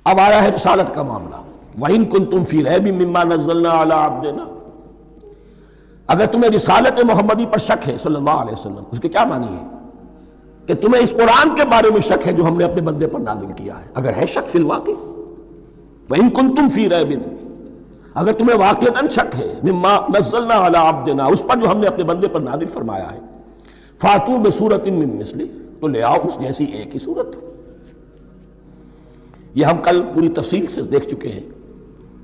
اب آیا ہے رسالت کا معاملہ. وَإِن كُنتُمْ فِي رَيْبٍ مِّمَّا نَزَّلْنَا عَلَىٰ عَبْدِنَا، اگر تمہیں رسالت محمدی پر شک ہے صلی اللہ علیہ وسلم، اس کے کیا معنی ہے؟ کہ تمہیں اس قرآن کے بارے میں شک ہے جو ہم نے اپنے بندے پر نازل کیا ہے. اگر ہے شک فی الواقع، وَإِن كُنتُمْ فِي رَيْبٍ، اگر تمہیں واقعتاً شک ہے مما نزلنا علی عبدنا، اس پر جو ہم نے اپنے بندے پر نازل فرمایا ہے، فاتو بسورۃ من مثلہ، تو لے آؤ اس جیسی ایک ہی صورت. یہ ہم کل پوری تفصیل سے دیکھ چکے ہیں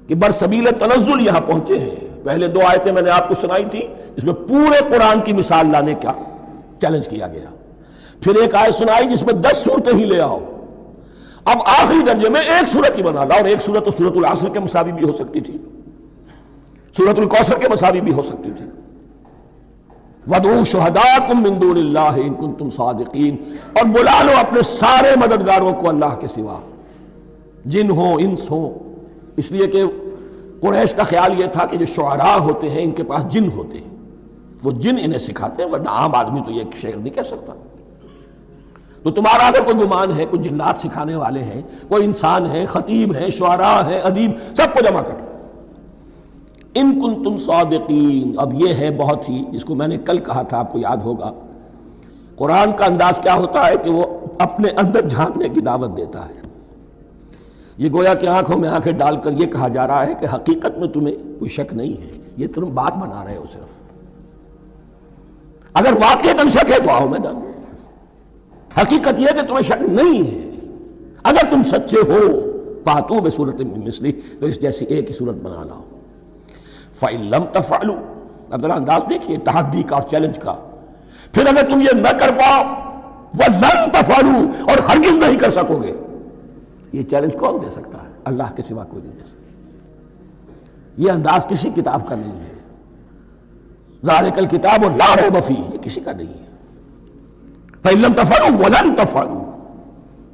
کہ برسبیل تنزل یہاں پہنچے ہیں. پہلے 2 آیتیں میں نے آپ کو سنائی تھی، اس میں پورے قرآن کی مثال لانے کا چیلنج کیا گیا. پھر ایک آیت سنائی جس میں 10 صورتیں ہی لے آؤ. اب آخری درجے میں ایک صورت ہی بنا لا، اور ایک صورت تو سورۃ العصر کے مساوی بھی ہو سکتی تھی، سورۃ الکوثر کے مساوی بھی ہو سکتی تھی. وَادْعُوا شُهَدَاءَكُم مِّن دُونِ اللَّهِ إِن كُنتُمْ صَادِقِينَ، اور بلا لو اپنے سارے مددگاروں کو اللہ کے سوا، جن ہوں انس ہوں. اس لیے کہ قریش کا خیال یہ تھا کہ جو شعراء ہوتے ہیں ان کے پاس جن ہوتے ہیں، وہ جن انہیں سکھاتے ہیں، ورنہ عام آدمی تو یہ شعر نہیں کہہ سکتا. تو تمہارا اگر کوئی گمان ہے کوئی جنات سکھانے والے ہیں، کوئی انسان ہیں، خطیب ہیں، شعراء ہیں، ادیب، سب کو جمع کر. ان کنتم صادقین. اب یہ ہے بہت ہی، جس کو میں نے کل کہا تھا، آپ کو یاد ہوگا، قرآن کا انداز کیا ہوتا ہے کہ وہ اپنے اندر جھانکنے کی دعوت دیتا ہے. یہ گویا کہ آنکھوں میں آنکھیں ڈال کر یہ کہا جا رہا ہے کہ حقیقت میں تمہیں کوئی شک نہیں ہے، یہ تم بات بنا رہے ہو صرف. اگر واقعتاً شک ہے تو آؤ میدان. حقیقت یہ ہے کہ تمہیں شک نہیں ہے. اگر تم سچے ہو فاتوا بسورۃ من مثلہ، تو اس جیسی ایک ہی صورت بنا لاؤ. فَإِن لَمْ تَفْعَلُوا، اب ذرا انداز دیکھیے تحدی کا اور چیلنج کا. پھر اگر تم یہ نہ کر پاؤ، وَلَن تَفْعَلُوا، اور ہرگز نہیں کر سکو گے. یہ چیلنج کون دے سکتا ہے؟ اللہ کے سوا کوئی نہیں دے سکتا. یہ انداز کسی کتاب کا نہیں ہے. ذَلِكَ الْكِتَابُ لَا رَيْبَ فِيهِ، یہ کسی کا نہیں ہے. فَإِن لَمْ تَفْعَلُوا وَلَن تَفْعَلُوا،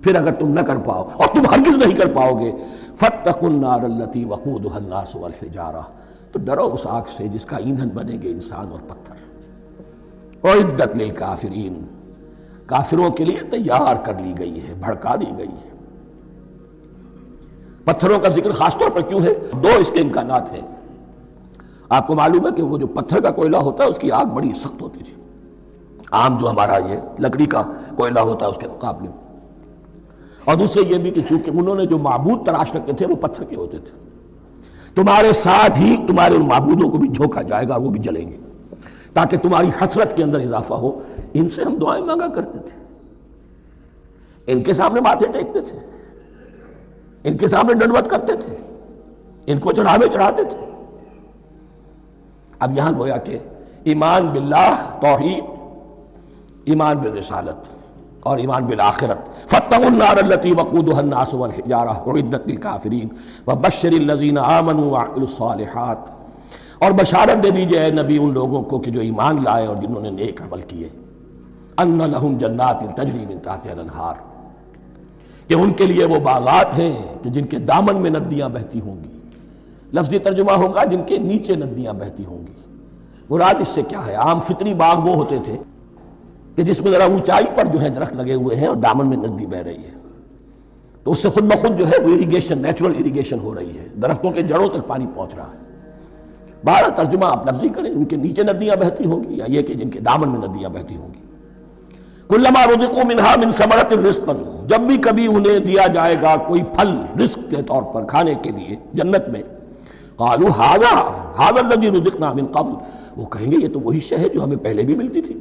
پھر اگر تم نہ کر پاؤ اور تم ہرگز نہیں کر پاؤ گے، فَاتَّقُوا النَّارَ الَّتِي وَقُودُهَا النَّاسُ وَالْحِجَارَةُ، تو ڈرو اس آگ سے جس کا ایندھن بنیں گے انسان اور پتھر. اعدت للکافرین، کافروں کے لیے تیار کر لی گئی ہے، بھڑکا دی گئی ہے. پتھروں کا ذکر خاص طور پر کیوں ہے؟ 2 اس کے امکانات ہیں. آپ کو معلوم ہے کہ وہ جو پتھر کا کوئلہ ہوتا ہے اس کی آگ بڑی سخت ہوتی تھی، عام جو ہمارا یہ لکڑی کا کوئلہ ہوتا ہے اس کے مقابلے. اور دوسرے یہ بھی کہ چونکہ انہوں نے جو معبود تراش رکھے تھے وہ پتھر کے ہوتے تھے، تمہارے ساتھ ہی تمہارے ان معبودوں کو بھی جھونکا جائے گا اور وہ بھی جلیں گے، تاکہ تمہاری حسرت کے اندر اضافہ ہو. ان سے ہم دعائیں مانگا کرتے تھے، ان کے سامنے ماتھے ٹیکتے تھے، ان کے سامنے ڈنڈوت کرتے تھے، ان کو چڑھاوے چڑھاتے تھے. اب یہاں گویا کہ ایمان باللہ، توحید، ایمان بالرسالت اور ایمان بالآخرت. فاتقوا النار التي وقودها الناس والحجارة اعدت للكافرين وبشر الذين آمنوا وعملوا الصالحات، اور بشارت دے دیجئے اے نبی ان لوگوں کو کہ جو ایمان لائے اور جنہوں نے نیک عمل کیے، ان لهم جنات تجری من تحتها الانہار، کہ ان کے لیے وہ باغات ہیں کہ جن کے دامن میں ندیاں بہتی ہوں گی. لفظی ترجمہ ہوگا جن کے نیچے ندیاں بہتی ہوں گی. مراد اس سے کیا ہے؟ عام فطری باغ وہ ہوتے تھے کہ جس میں ذرا اونچائی پر جو ہے درخت لگے ہوئے ہیں اور دامن میں ندی بہ رہی ہے، تو اس سے خود بخود جو ہے وہ اریگیشن، نیچرل اریگیشن ہو رہی ہے، درختوں کے جڑوں تک پانی پہنچ رہا ہے. بارہ ترجمہ آپ لفظی کریں، ان کے نیچے ندیاں بہتی ہوں گی یا یہ کہ جن کے دامن میں ندیاں بہتی ہوں گی. کلما رزقوا منها من ثمرۃ رزقا، جب بھی کبھی انہیں دیا جائے گا کوئی پھل رزق کے طور پر کھانے کے لیے جنت میں، قالوا هذا الذي رزقنا من قبل، وہ کہیں گے یہ تو وہی شے ہے جو ہمیں پہلے بھی ملتی تھی.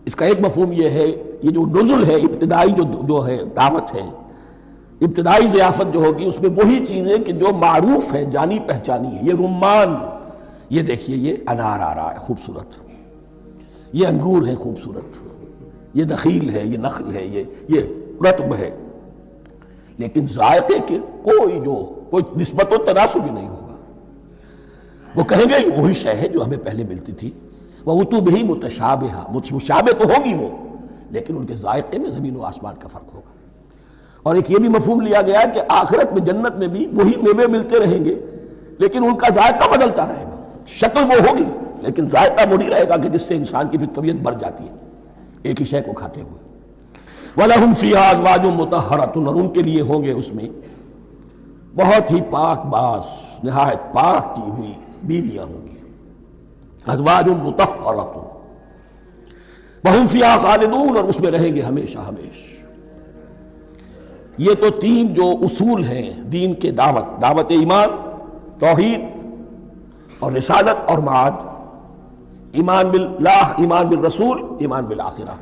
اس کا ایک مفہوم یہ ہے، یہ جو نزل ہے، ابتدائی جو ہے دعوت ہے، ابتدائی ضیافت جو ہوگی اس میں وہی چیزیں کہ جو معروف ہے، جانی پہچانی ہے. یہ رمان، یہ دیکھیے یہ انار آ رہا ہے خوبصورت، یہ انگور ہے خوبصورت، یہ نخیل ہے، یہ نخل ہے، یہ رطب ہے، لیکن ذائقے کے کوئی نسبت و تناسب بھی نہیں ہوگا. وہ کہیں گے یہ وہی شے ہے جو ہمیں پہلے ملتی تھی. وَأُتُوا بِهِ مُتَشَابِهًا، مشابہ تو ہوگی وہ، لیکن ان کے ذائقے میں زمین و آسمان کا فرق ہوگا. اور ایک یہ بھی مفہوم لیا گیا ہے کہ آخرت میں جنت میں بھی وہی میوے ملتے رہیں گے، لیکن ان کا ذائقہ بدلتا رہے گا. شکل وہ ہوگی لیکن ذائقہ وہی رہے گا کہ جس سے انسان کی پھر طبیعت بڑھ جاتی ہے ایک ہی شے کو کھاتے ہوئے. وَلَهُمْ فِيهَا أَزْوَاجٌ مُطَهَّرَةٌ، اور ان کے لیے ہوں گے اس میں بہت ہی پاک باز، نہایت پاک کی ہوئی بیویاں ہوں گی. ازواج مطہرۃ وہم فیہا خالدون، اور اس میں رہیں گے ہمیشہ ہمیش. یہ تو تین جو اصول ہیں دین کے دعوت ایمان، توحید اور رسالت اور معاد، ایمان باللہ، ایمان بالرسول، ایمان بالآخرہ.